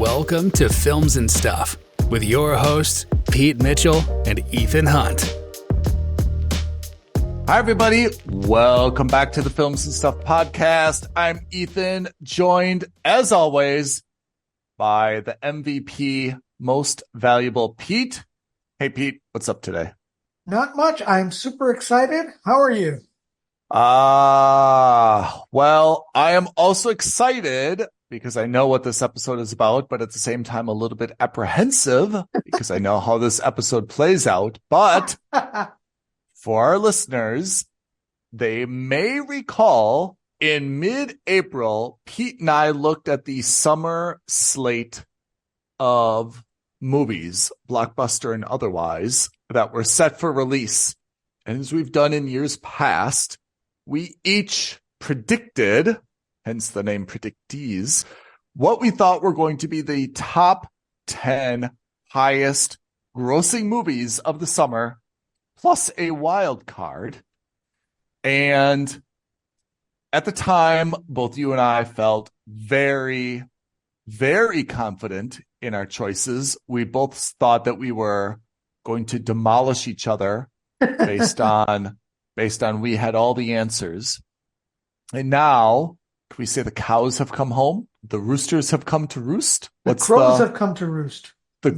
Welcome to Films and Stuff with your hosts, Pete Mitchell and Ethan Hunt. Hi, everybody. Welcome back to the Films and Stuff podcast. I'm Ethan, joined, as always, by the MVP, Most Valuable Pete. Hey, Pete, what's up today? Not much. I'm super excited. How are you? Well, I am also excited because I know what this episode is about, but at the same time, a little bit apprehensive because I know how this episode plays out. But for our listeners, they may recall in mid-April, Pete and I looked at the summer slate of movies, Blockbuster and otherwise, that were set for release. And as we've done in years past, we each predicted, hence the name Predicties, what we thought were going to be the top 10 highest grossing movies of the summer, plus a wild card. And at the time, both you and I felt very, very confident in our choices. We both thought that we were going to demolish each other based on we had all the answers. And now, can we say the cows have come home? The roosters have come to roost? The crows have come to roost. The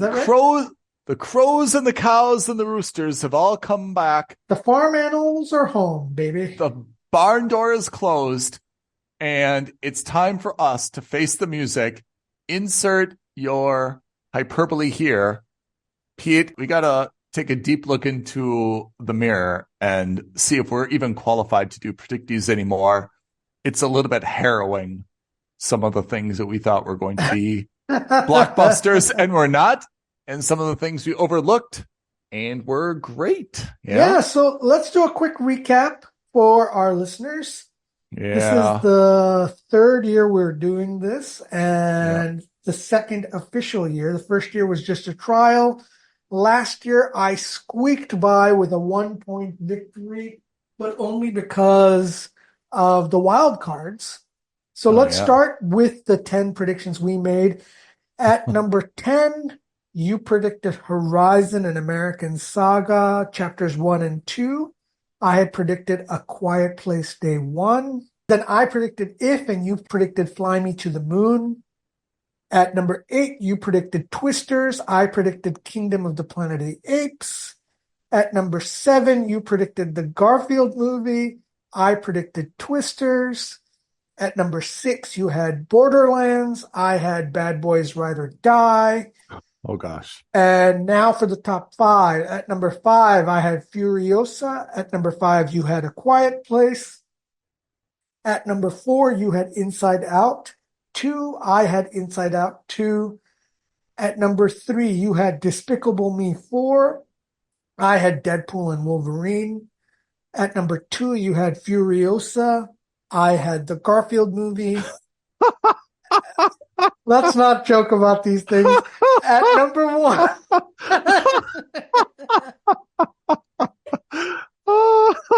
crows and the cows and the roosters have all come back. The farm animals are home, baby. The barn door is closed, and it's time for us to face the music. Insert your hyperbole here. Pete, we got to take a deep look into the mirror and see if we're even qualified to do Predicties anymore. It's a little bit harrowing, some of the things that we thought were going to be blockbusters and were not, and some of the things we overlooked and were great. Yeah, so let's do a quick recap for our listeners. Yeah. This is the third year we're doing this, and the second official year. The first year was just a trial. Last year, I squeaked by with a 1-point victory, but only because of the wild cards. So let's start with the 10 predictions we made. At number 10, you predicted Horizon: An American Saga, chapters 1 and 2. I had predicted A Quiet Place Day 1. Then I predicted If, and you predicted Fly Me to the Moon. At number 8, you predicted Twisters. I predicted Kingdom of the Planet of the Apes. At number 7, you predicted the Garfield movie. I predicted Twisters. At number 6, you had Borderlands. I had Bad Boys Ride or Die. Oh, gosh. And now for the top 5. At number 5, I had Furiosa. At number 5, you had A Quiet Place. At number 4, you had Inside Out 2. I had Inside Out 2. At number 3, you had Despicable Me 4. I had Deadpool and Wolverine. At number 2, you had Furiosa. I had the Garfield movie. Let's not joke about these things. At number 1.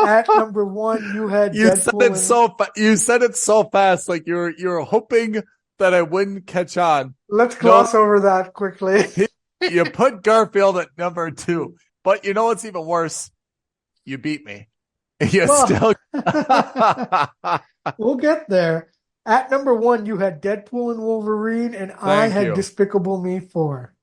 At number 1, you had Deadpool. You said it so fast, like you're hoping that I wouldn't catch on. Let's gloss over that quickly. You put Garfield at number 2, but you know what's even worse? You beat me. Still. We'll get there. At number 1, you had Deadpool and Wolverine, and I had Despicable Me 4.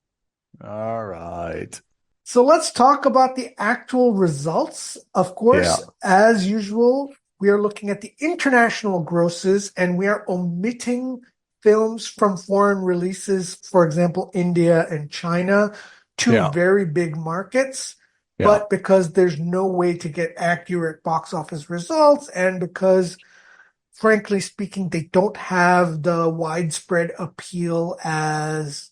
All right. So let's talk about the actual results. Of course, as usual, we are looking at the international grosses, and we are omitting films from foreign releases, for example, India and China, two very big markets. Yeah. But because there's no way to get accurate box office results, and because, frankly speaking, they don't have the widespread appeal as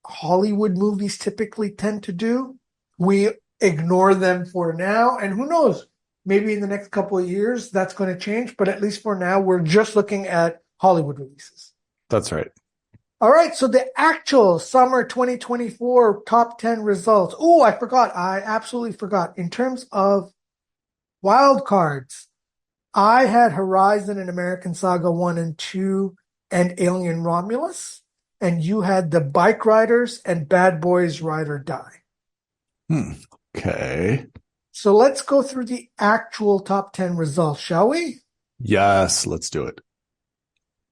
Hollywood movies typically tend to do, we ignore them for now. And who knows, maybe in the next couple of years that's going to change. But at least for now, we're just looking at Hollywood releases. That's right. All right, so the actual summer 2024 top 10 results. Oh, I forgot. I absolutely forgot. In terms of wild cards, I had Horizon and American Saga 1 and 2 and Alien Romulus. and you had The Bike Riders and Bad Boys Ride or Die. Okay. So let's go through the actual top 10 results, shall we? Yes, let's do it.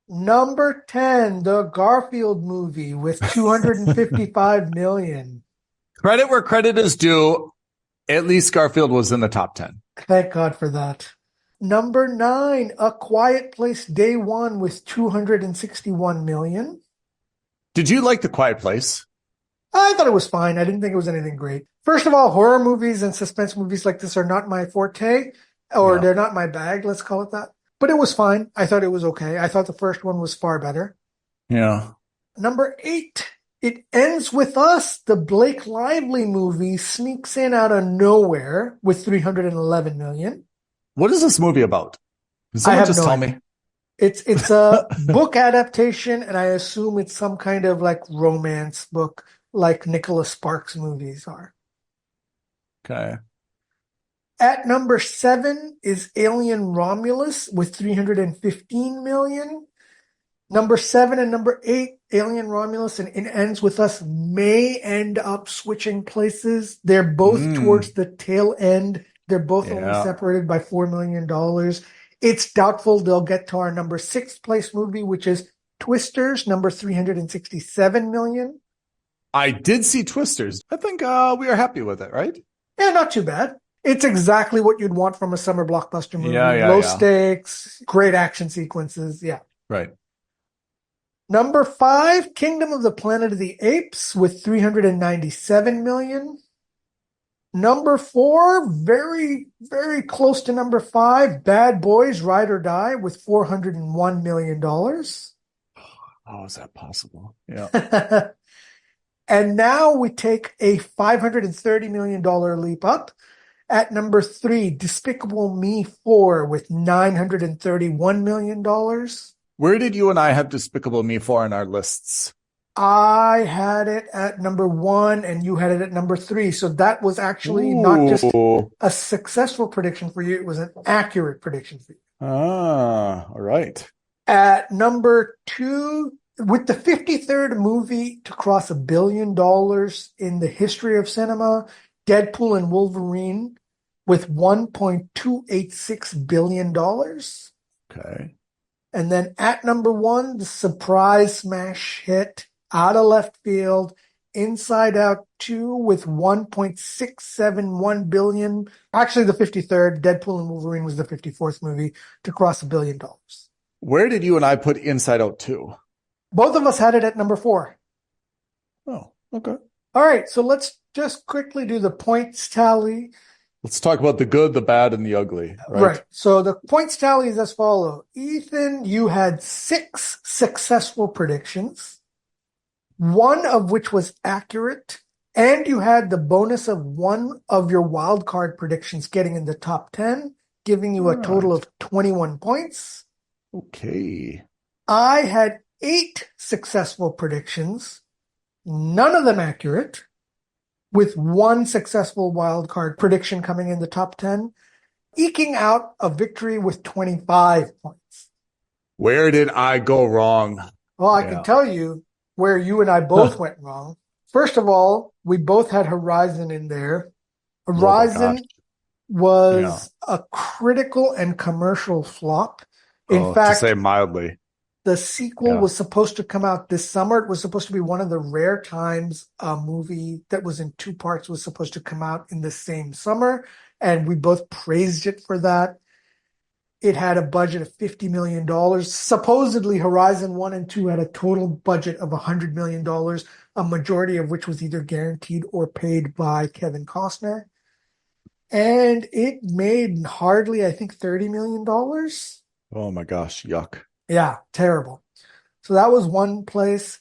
Number 10, the Garfield movie with $255 million. Credit where credit is due. At least Garfield was in the top 10. Thank God for that. Number 9, A Quiet Place Day One with $261 million. Did you like The Quiet Place? I thought it was fine. I didn't think it was anything great. First of all, horror movies and suspense movies like this are not my forte, or they're not my bag, let's call it that. But it was fine. I thought it was okay. I thought the first one was far better. Yeah. Number 8, It Ends With Us. The Blake Lively movie sneaks in out of nowhere with $311 million. What is this movie about? Can someone just tell me? It's a book adaptation, and I assume it's some kind of like romance book like Nicholas Sparks movies are. Okay. At number 7 is Alien Romulus with $315 million. Number 7 and number 8, Alien Romulus and It Ends With Us may end up switching places. They're both towards the tail end. They're both only separated by $4 million. It's doubtful they'll get to our number 6 place movie, which is Twisters, number $367 million. I did see Twisters. I think we are happy with it, right? Yeah, not too bad. It's exactly what you'd want from a summer blockbuster movie. Low stakes, great action sequences. Yeah. Right. Number 5, Kingdom of the Planet of the Apes with $397 million. Number 4, very, very close to number 5, Bad Boys Ride or Die with $401 million. How is that possible? Yeah. And now we take a $530 million leap up. At number 3, Despicable Me 4 with $931 million. Where did you and I have Despicable Me 4 on our lists? I had it at number 1 and you had it at number 3. So that was actually not just a successful prediction for you. It was an accurate prediction for you. Ah, all right. At number 2, with the 53rd movie to cross $1 billion in the history of cinema, Deadpool and Wolverine with $1.286 billion. Okay. And then at number 1, the surprise smash hit out of left field, Inside Out 2 with $1.671 billion. Actually, the 53rd, Deadpool and Wolverine was the 54th movie to cross $1 billion. Where did you and I put Inside Out 2? Both of us had it at number 4. Oh, okay. All right, so let's just quickly do the points tally. Let's talk about the good, the bad, and the ugly. Right. So the points tally is as follows. Ethan, you had 6 successful predictions, 1 of which was accurate, and you had the bonus of 1 of your wild card predictions getting in the top 10, giving you a total of 21 points. Okay. I had 8 successful predictions, none of them accurate, with 1 successful wild card prediction coming in the top 10, eking out a victory with 25 points. Where did I go wrong? Well, I can tell you where you and I both went wrong. First of all, we both had Horizon in there. Horizon was a critical and commercial flop. In fact, to say mildly. The sequel was supposed to come out this summer. It was supposed to be one of the rare times a movie that was in 2 parts was supposed to come out in the same summer. And we both praised it for that. It had a budget of $50 million. Supposedly, Horizon 1 and 2 had a total budget of $100 million, a majority of which was either guaranteed or paid by Kevin Costner. And it made hardly, I think, $30 million. Oh my gosh, yuck. Yeah, terrible. So that was one place.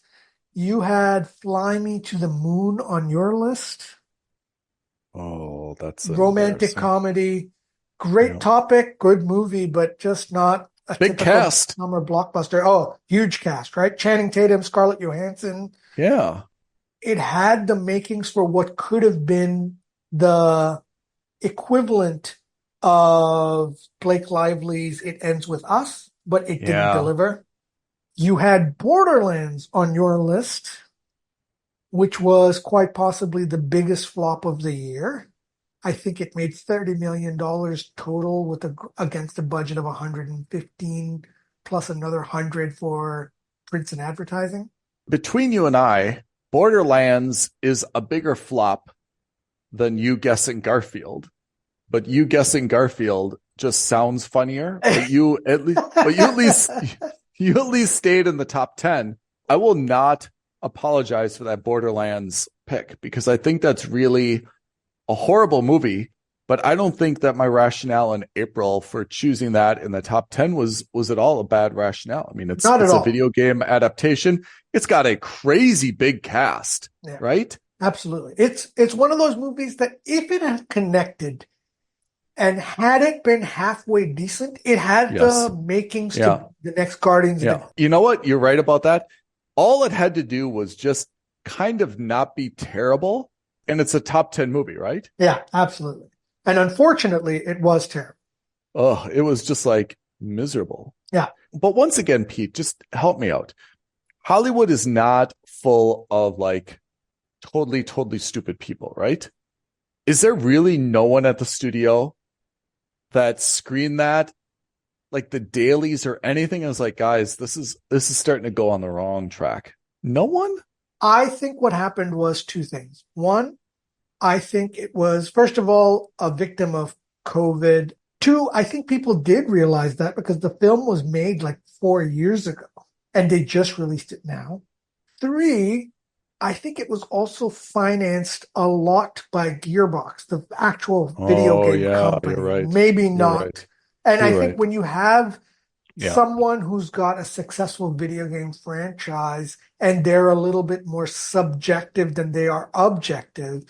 You had Fly Me to the Moon on your list. Oh, that's romantic comedy. Great topic, good movie, but just not a big cast summer blockbuster. Oh, huge cast, right? Channing Tatum, Scarlett Johansson. Yeah. It had the makings for what could have been the equivalent of Blake Lively's It Ends With Us, but it didn't deliver. You had Borderlands on your list, which was quite possibly the biggest flop of the year. I think it made $30 million total against a budget of 115 plus another 100 for prints and advertising. Between you and I, Borderlands is a bigger flop than You Guessing Garfield. But You Guessing Garfield just sounds funnier. But you at least stayed in the top 10. I will not apologize for that Borderlands pick because I think that's really a horrible movie, but I don't think that my rationale in April for choosing that in the top 10 was at all a bad rationale. I mean, it's a video game adaptation. It's got a crazy big cast, right? Absolutely. It's one of those movies that if it had connected and had it been halfway decent, it had the makings to the next Guardians. Yeah. You know what? You're right about that. All it had to do was just kind of not be terrible. And it's a top 10 movie, right? Yeah, absolutely. And unfortunately, it was terrible. Oh, it was just like miserable. Yeah. But once again, Pete, just help me out. Hollywood is not full of like totally stupid people, right? Is there really no one at the studio that screened that, like the dailies or anything? I was like, guys, this is starting to go on the wrong track. No one? I think what happened was two things. One, I think it was, first of all, a victim of COVID. Two, I think people did realize that because the film was made like 4 years ago and they just released it now. Three, I think it was also financed a lot by Gearbox, the actual video game company. You're right. Maybe not. Right. And I think when you have someone who's got a successful video game franchise and they're a little bit more subjective than they are objective.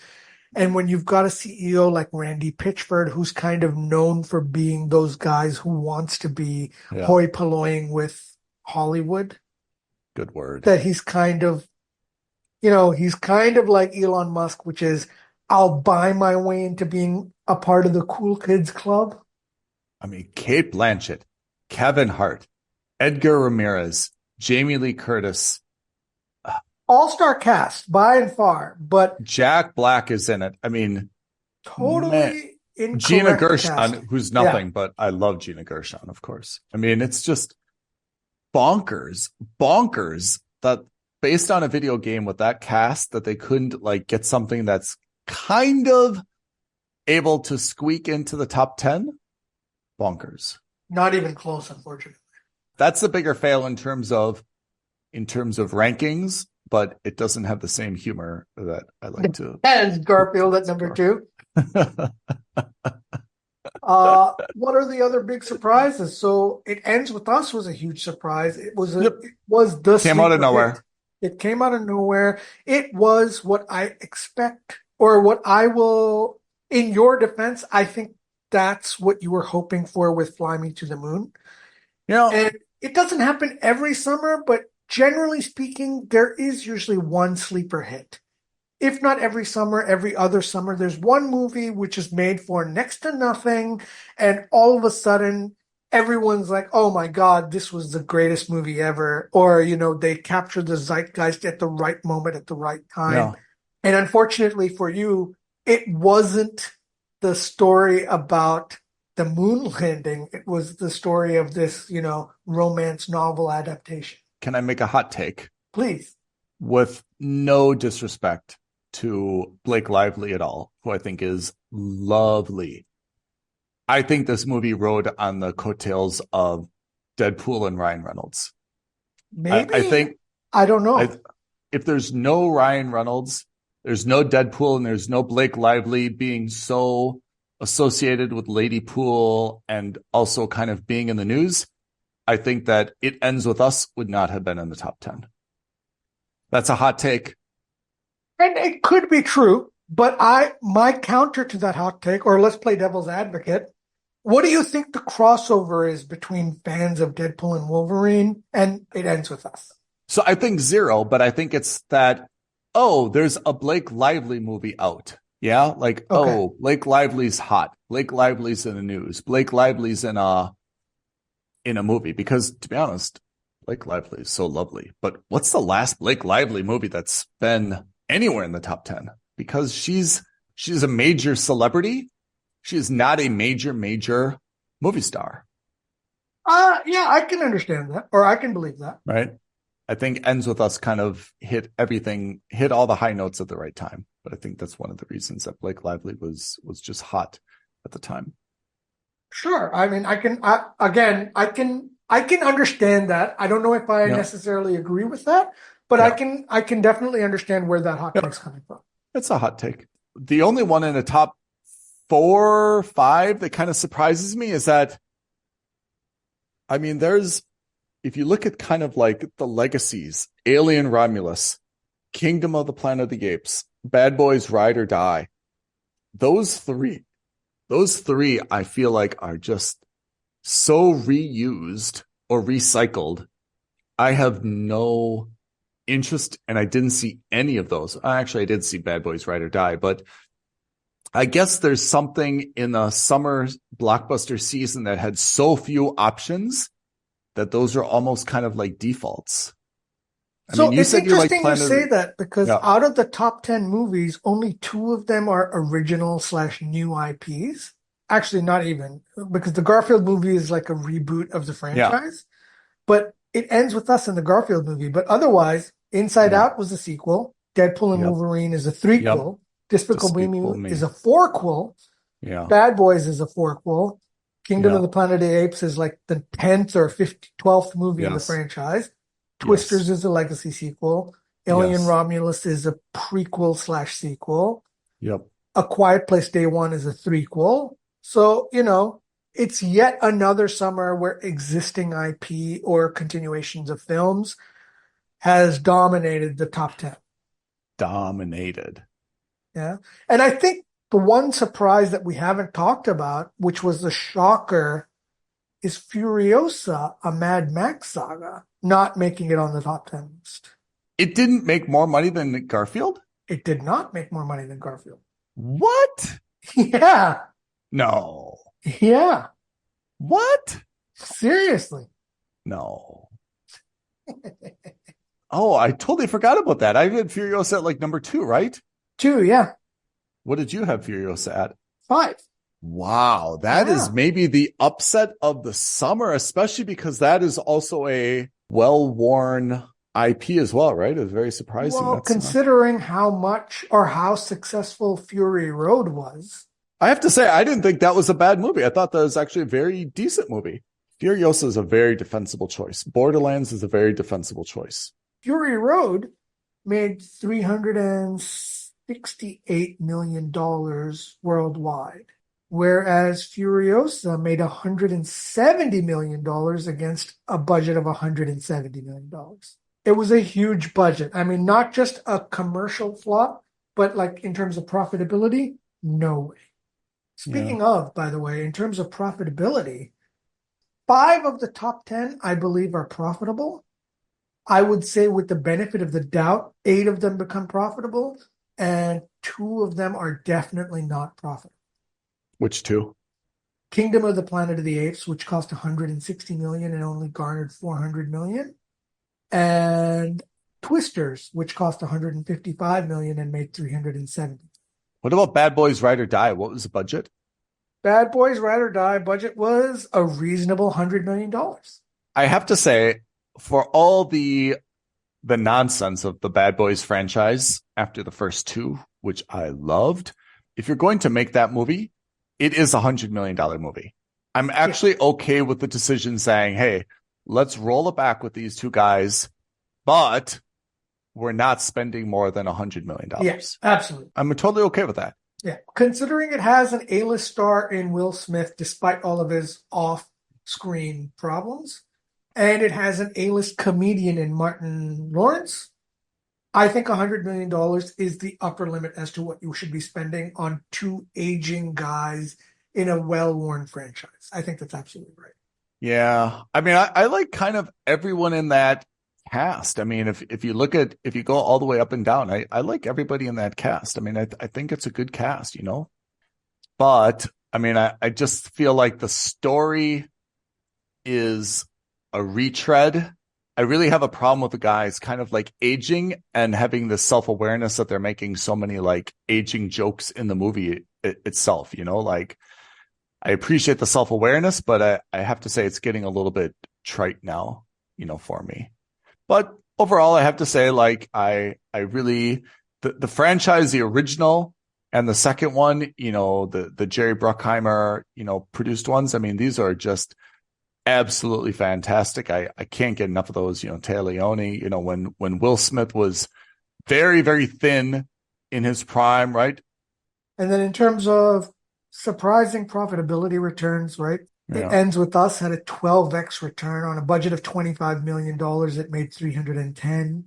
And when you've got a CEO like Randy Pitchford, who's kind of known for being those guys who wants to be hoi polloing with Hollywood. Good word. That he's kind of, he's kind of like Elon Musk, which is, I'll buy my way into being a part of the cool kids club. I mean, Cate Blanchett, Kevin Hart, Edgar Ramirez, Jamie Lee Curtis. All-star cast by and far, but Jack Black is in it. I mean, totally incorrect. Gina Gershon, casting. who's nothing, but I love Gina Gershon, of course. I mean, it's just bonkers that based on a video game with that cast that they couldn't like get something that's kind of able to squeak into the top 10. Bonkers. Not even close, unfortunately. That's the bigger fail in terms of rankings, but it doesn't have the same humor that I like to. And Garfield at number 2. What are the other big surprises? So It Ends With Us was a huge surprise. It was the came out of nowhere. It came out of nowhere. It was what I expect, or what I will. In your defense, I think that's what you were hoping for with Fly Me to the Moon. And it doesn't happen every summer, but generally speaking, there is usually one sleeper hit. If not every summer, every other summer, there's one movie which is made for next to nothing, and all of a sudden, everyone's like, oh my God, this was the greatest movie ever. Or, they captured the zeitgeist at the right moment, at the right time. Yeah. And unfortunately for you, it wasn't the story about the moon landing. It was the story of this, romance novel adaptation. Can I make a hot take? Please. With no disrespect to Blake Lively at all, who I think is lovely. I think this movie rode on the coattails of Deadpool and Ryan Reynolds. Maybe. I think. I don't know. If there's no Ryan Reynolds, there's no Deadpool, and there's no Blake Lively being so associated with Lady Pool and also kind of being in the news, I think that It Ends With Us would not have been in the top 10. That's a hot take. And it could be true, but my counter to that hot take, or let's play devil's advocate, what do you think the crossover is between fans of Deadpool and Wolverine and It Ends With Us? So I think 0, but I think it's that, there's a Blake Lively movie out. Yeah? Like, Blake Lively's hot. Blake Lively's in the news. Blake Lively's in a movie. Because, to be honest, Blake Lively is so lovely. But what's the last Blake Lively movie that's been anywhere in the top 10? Because she's a major celebrity. She is not a major movie star. Yeah, I can understand that, or I can believe that. Right. I think Ends With Us kind of hit all the high notes at the right time. But I think that's one of the reasons that Blake Lively was just hot at the time. Sure. I mean, I can understand that. I don't know if I necessarily agree with that, but I can definitely understand where that hot take's coming from. It's a hot take. The only one in the top 4 or 5 that kind of surprises me is that, I mean, if you look at kind of like the legacies, Alien Romulus, Kingdom of the Planet of the Apes, Bad Boys Ride or Die, those three I feel like are just so reused or recycled. I have no interest, and I didn't see any of those. Actually, I did see Bad Boys Ride or Die, but I guess there's something in the summer blockbuster season that had so few options that those are almost kind of like defaults. I mean, you it's said you like interesting you say that because out of the top 10 movies, only 2 of them are original/new IPs. Actually, not even, because the Garfield movie is like a reboot of the franchise. But it ends with us in the Garfield movie. But otherwise, Inside Out was a sequel. Deadpool and Wolverine is a threequel. Despicable Me is a fourquel. Yeah. Bad Boys is a fourquel. Kingdom of the Planet of the Apes is like the 10th or 12th movie in the franchise. Twisters is a legacy sequel. Alien Romulus is a prequel/sequel. Yep. A Quiet Place Day One is a threequel. So, it's yet another summer where existing IP or continuations of films has dominated the top 10. Dominated. Yeah. And I think the one surprise that we haven't talked about, which was the shocker, is Furiosa, a Mad Max saga, not making it on the top 10 list. It didn't make more money than Garfield? It did not make more money than Garfield. What? Yeah. No. Yeah. What? Seriously. No. Oh, I totally forgot about that. I had Furiosa at like number 2, right? 2, yeah. What did you have Furiosa at? 5. Wow, that is maybe the upset of the summer, especially because that is also a well-worn IP as well, right? It was very surprising. Well, considering how much or how successful Fury Road was. I have to say, I didn't think that was a bad movie. I thought that was actually a very decent movie. Furiosa is a very defensible choice. Borderlands is a very defensible choice. Fury Road made $368 million worldwide, whereas Furiosa made $170 million against a budget of $170 million. It was a huge budget. I mean, not just a commercial flop, but like in terms of profitability, no way. Speaking of, by the way, in terms of profitability, 5 of the top 10, I believe, are profitable. I would say with the benefit of the doubt, 8 of them become profitable, and 2 of them are definitely not profitable. Which 2? Kingdom of the Planet of the Apes, which cost $160 million and only garnered $400 million. And Twisters, which cost $155 million and made $370 million. What about Bad Boys Ride or Die? What was the budget? Bad Boys Ride or Die budget was a reasonable $100 million. I have to say, for all the nonsense of the Bad Boys franchise after the first 2, which I loved, if you're going to make that movie, it is a $100 million movie. I'm actually okay with the decision saying, hey, let's roll it back with these 2 guys, but we're not spending more than $100 million. Yes, absolutely. I'm totally okay with that. Yeah. Considering it has an A-list star in Will Smith, despite all of his off-screen problems, and it has an A-list comedian in Martin Lawrence, I think $100 million is the upper limit as to what you should be spending on 2 aging guys in a well-worn franchise. I think that's absolutely right. Yeah. I mean, I like kind of everyone in that cast. I mean, if you go all the way up and down, I like everybody in that cast. I mean, I think it's a good cast, but I mean, I just feel like the story is a retread I really have a problem with the guys kind of like aging and having this self-awareness that they're making so many like aging jokes in the movie itself, like I appreciate the self-awareness, but I have to say it's getting a little bit trite now, for me. But overall, I have to say, like, I really, the franchise, the original and the second one, the Jerry Bruckheimer, produced ones. I mean, these are just absolutely fantastic. I can't get enough of those, Téa Leoni, when Will Smith was very, very thin in his prime, right? And then in terms of surprising profitability returns, right? It ends with Us had a 12x return on a budget of $25 million. It made 310.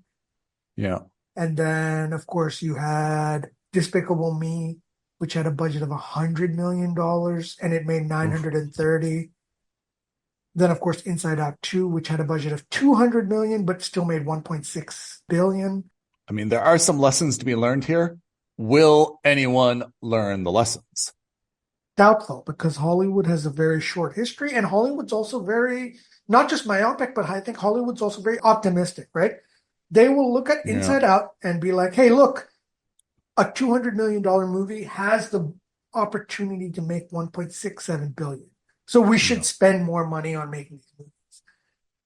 Yeah. And then, of course, you had Despicable Me, which had a budget of $100 million and it made 930. Then, of course, Inside Out 2, which had a budget of $200 million, but still made $1.6 billion. I mean, there are some lessons to be learned here. Will anyone learn the lessons? Doubtful, because Hollywood has a very short history, and Hollywood's also very, not just myopic, but I think Hollywood's also very optimistic, right? They will look at Inside Out and be like, hey, look, a $200 million movie has the opportunity to make $1.67 billion. So we should spend more money on making these movies.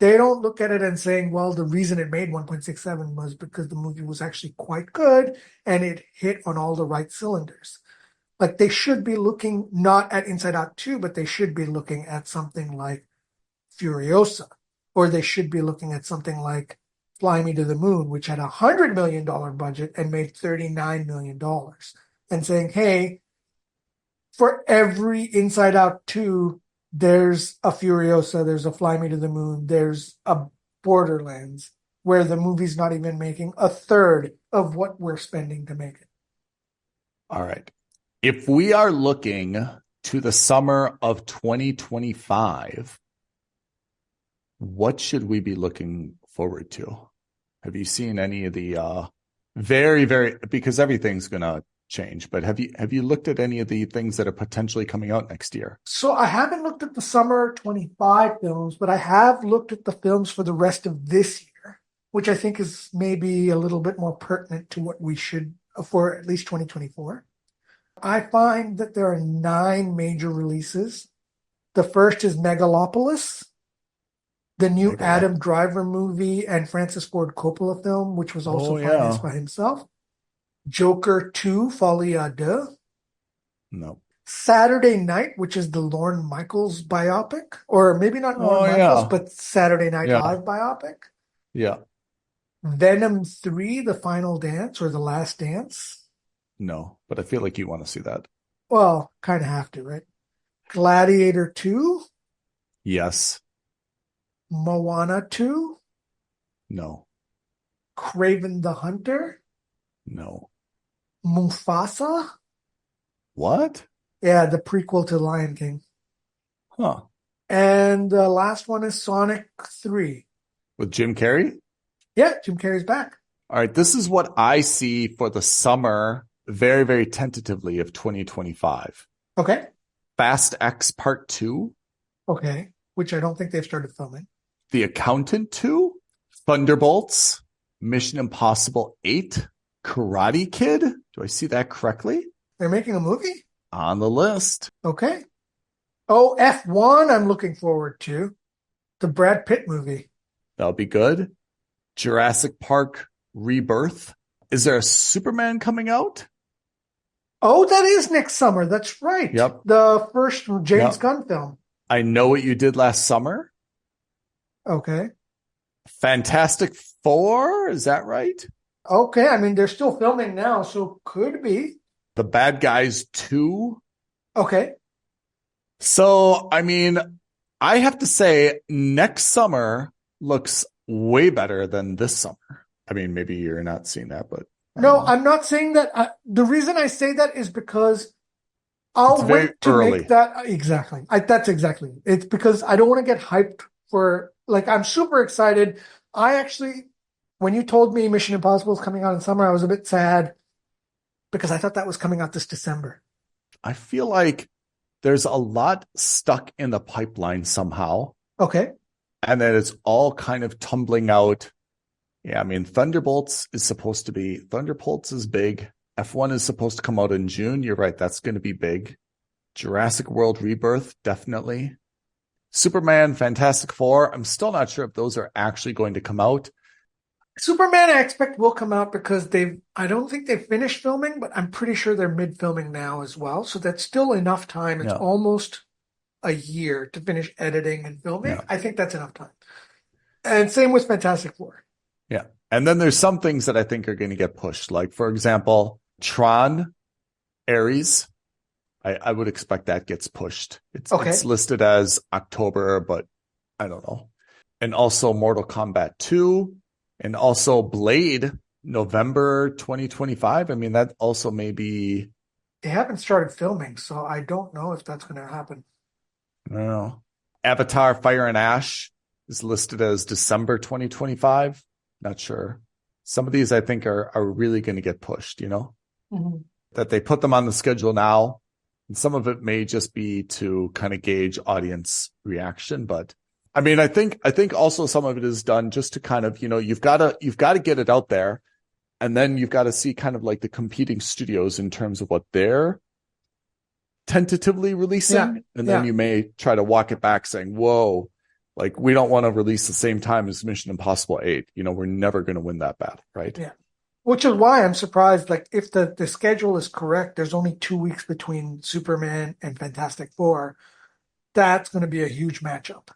They don't look at it and saying, well, the reason it made 1.67 was because the movie was actually quite good and it hit on all the right cylinders. Like they should be looking not at Inside Out 2, but they should be looking at something like Furiosa, or they should be looking at something like Fly Me to the Moon, which had a $100 million budget and made $39 million, and saying, hey, for every Inside Out 2, there's a Furiosa, there's a Fly Me to the Moon, there's a Borderlands, where the movie's not even making a third of what we're spending to make it. All right. If we are looking to the summer of 2025, what should we be looking forward to? Have you seen any of the because everything's going to change, but have you looked at any of the things that are potentially coming out next year? So I haven't looked at the summer 25 films, but I have looked at the films for the rest of this year, which I think is maybe a little bit more pertinent to what we should for at least 2024. I find that there are 9 major releases. The first is Megalopolis, the new Adam Driver movie and Francis Ford Coppola film, which was also financed by himself. Joker 2, Folie à Deux. No. Saturday Night, which is the Lorne Michaels biopic, or maybe not Lorne Michaels, but Saturday Night Live biopic. Yeah. Venom 3, The Final Dance, or The Last Dance. No, but I feel like you want to see that. Well, kind of have to, right? Gladiator 2. Yes. Moana 2. No. Kraven the Hunter. No. Mufasa. What? Yeah, the prequel to Lion King. Huh. And the last one is Sonic 3. With Jim Carrey? Yeah, Jim Carrey's back. All right, this is what I see for the summer, very, very tentatively, of 2025. Okay. Fast X Part 2. Okay, which I don't think they've started filming. The Accountant 2. Thunderbolts. Mission Impossible 8. Karate Kid. Do I see that correctly? They're making a movie? On the list. Okay. Oh, F1 I'm looking forward to. The Brad Pitt movie. That'll be good. Jurassic Park Rebirth. Is there a Superman coming out? Oh, that is next summer. That's right. Yep. The first James Gunn film. I Know What You Did Last Summer. Okay. Fantastic Four. Is that right? Okay. I mean, they're still filming now, so could be. The Bad Guys 2. Okay. So, I mean, I have to say next summer looks way better than this summer. I mean, maybe you're not seeing that, but. No, I'm not saying that. The reason I say that is because I'll wait to make that. Exactly. That's exactly. It's because I don't want to get hyped for, like, I'm super excited. I actually, when you told me Mission Impossible is coming out in summer, I was a bit sad because I thought that was coming out this December. I feel like there's a lot stuck in the pipeline somehow. Okay. And then it's all kind of tumbling out. Yeah, I mean, Thunderbolts is big. F1 is supposed to come out in June. You're right. That's going to be big. Jurassic World Rebirth, definitely. Superman, Fantastic Four. I'm still not sure if those are actually going to come out. Superman, I expect will come out because I don't think they've finished filming, but I'm pretty sure they're mid-filming now as well. So that's still enough time. It's almost a year to finish editing and filming. Yeah. I think that's enough time. And same with Fantastic Four. Yeah. And then there's some things that I think are going to get pushed. Like, for example, Tron, Ares. I would expect that gets pushed. It's listed as October, but I don't know. And also Mortal Kombat 2. And also Blade, November 2025. I mean, that also may be... They haven't started filming, so I don't know if that's going to happen. I don't know. Avatar, Fire and Ash is listed as December 2025. Not sure. Some of these I think are really going to get pushed, you know? Mm-hmm. That they put them on the schedule now. And some of it may just be to kind of gauge audience reaction, but I mean, I think also some of it is done just to kind of, you know, you've got to get it out there, and then you've got to see kind of like the competing studios in terms of what they're tentatively releasing. And then you may try to walk it back saying, whoa, like we don't want to release the same time as Mission Impossible 8. You know, we're never going to win that battle, right? Yeah. Which is why I'm surprised, like if the schedule is correct, there's only 2 weeks between Superman and Fantastic Four. That's going to be a huge matchup.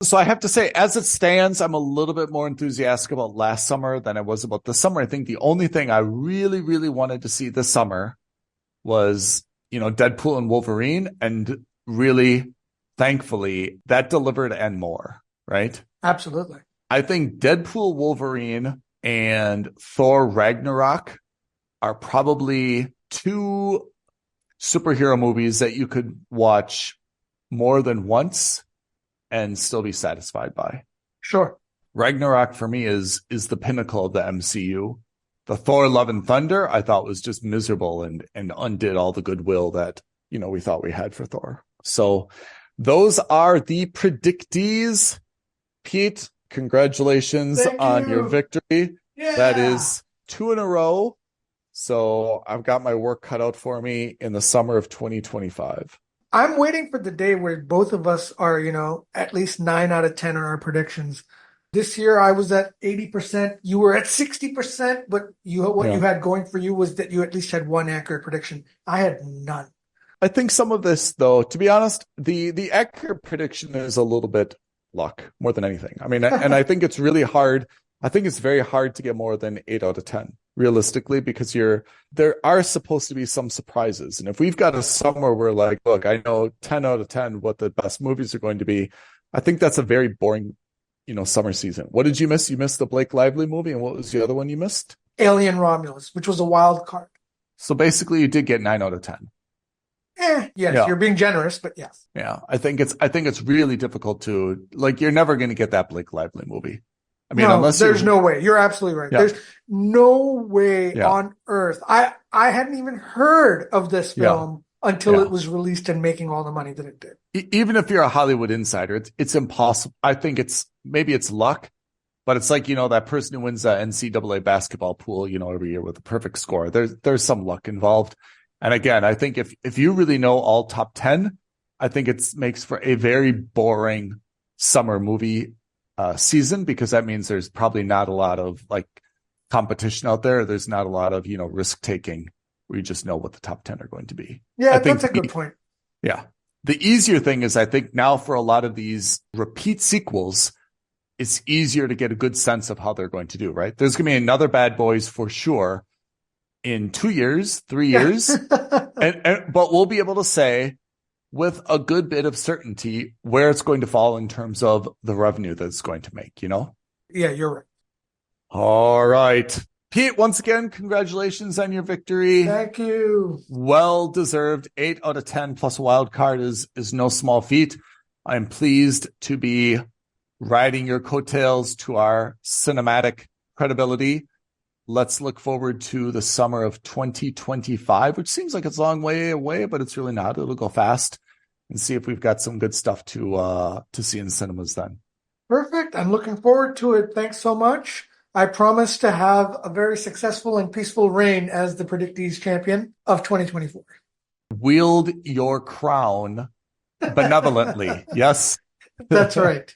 So I have to say, as it stands, I'm a little bit more enthusiastic about last summer than I was about this summer. I think the only thing I really, really wanted to see this summer was, you know, Deadpool and Wolverine. And really, thankfully, that delivered and more, right? Absolutely. I think Deadpool, Wolverine, and Thor Ragnarok are probably 2 superhero movies that you could watch more than once and still be satisfied by. Sure. Ragnarok for me is the pinnacle of the MCU. The Thor Love and Thunder I thought was just miserable and undid all the goodwill that, you know, we thought we had for Thor. So those are the predictees. Pete, congratulations on your victory. Yeah. That is 2 in a row. So I've got my work cut out for me in the summer of 2025. I'm waiting for the day where both of us are, you know, at least 9 out of 10 on our predictions. This year I was at 80%. You were at 60%, but you had going for you was that you at least had one accurate prediction. I had none. I think some of this, though, to be honest, the accurate prediction is a little bit luck more than anything. I mean, and I think it's really hard. I think it's very hard to get more than 8 out of 10. Realistically, because there are supposed to be some surprises. And if we've got a summer where like, look, I know 10 out of 10 what the best movies are going to be, I think that's a very boring, you know, summer season. What did you miss? You missed the Blake Lively movie, and what was the other one you missed? Alien Romulus, which was a wild card. So basically you did get 9 out of 10. Yes, you're being generous, but yes. Yeah. I think it's really difficult to, like, you're never going to get that Blake Lively movie. I mean, unless there's no way. You're absolutely right. Yeah. There's no way on earth. I hadn't even heard of this film until it was released and making all the money that it did. Even if you're a Hollywood insider, it's impossible. I think maybe it's luck, but it's like, you know, that person who wins the NCAA basketball pool, you know, every year with a perfect score. There's some luck involved. And again, I think if you really know all top 10, I think it makes for a very boring summer movie season, because that means there's probably not a lot of like competition out there. There's not a lot of, you know, risk taking where you just know what the top 10 are going to be. Yeah, that's a good point. Yeah. The easier thing is, I think now for a lot of these repeat sequels, it's easier to get a good sense of how they're going to do, right? There's going to be another Bad Boys for sure in 2 years, 3 years. But we'll be able to say with a good bit of certainty where it's going to fall in terms of the revenue that it's going to make, you know? Yeah, you're right. All right. Pete, once again, congratulations on your victory. Thank you. Well deserved. 8 out of 10 plus a wild card is no small feat. I'm pleased to be riding your coattails to our cinematic credibility. Let's look forward to the summer of 2025, which seems like it's a long way away, but it's really not. It'll go fast, and see if we've got some good stuff to see in cinemas then. Perfect. I'm looking forward to it. Thanks so much. I promise to have a very successful and peaceful reign as the Predicties champion of 2024. Wield your crown benevolently. Yes. That's right.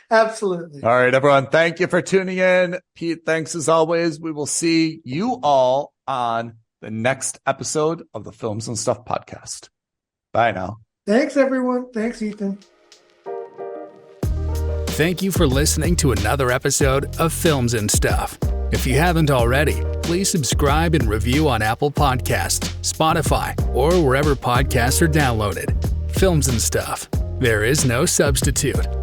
Absolutely. All right, everyone. Thank you for tuning in. Pete, thanks as always. We will see you all on the next episode of the Films and Stuff podcast. Bye now. Thanks, everyone. Thanks, Ethan. Thank you for listening to another episode of Films and Stuff. If you haven't already, please subscribe and review on Apple Podcasts, Spotify, or wherever podcasts are downloaded. Films and Stuff. There is no substitute.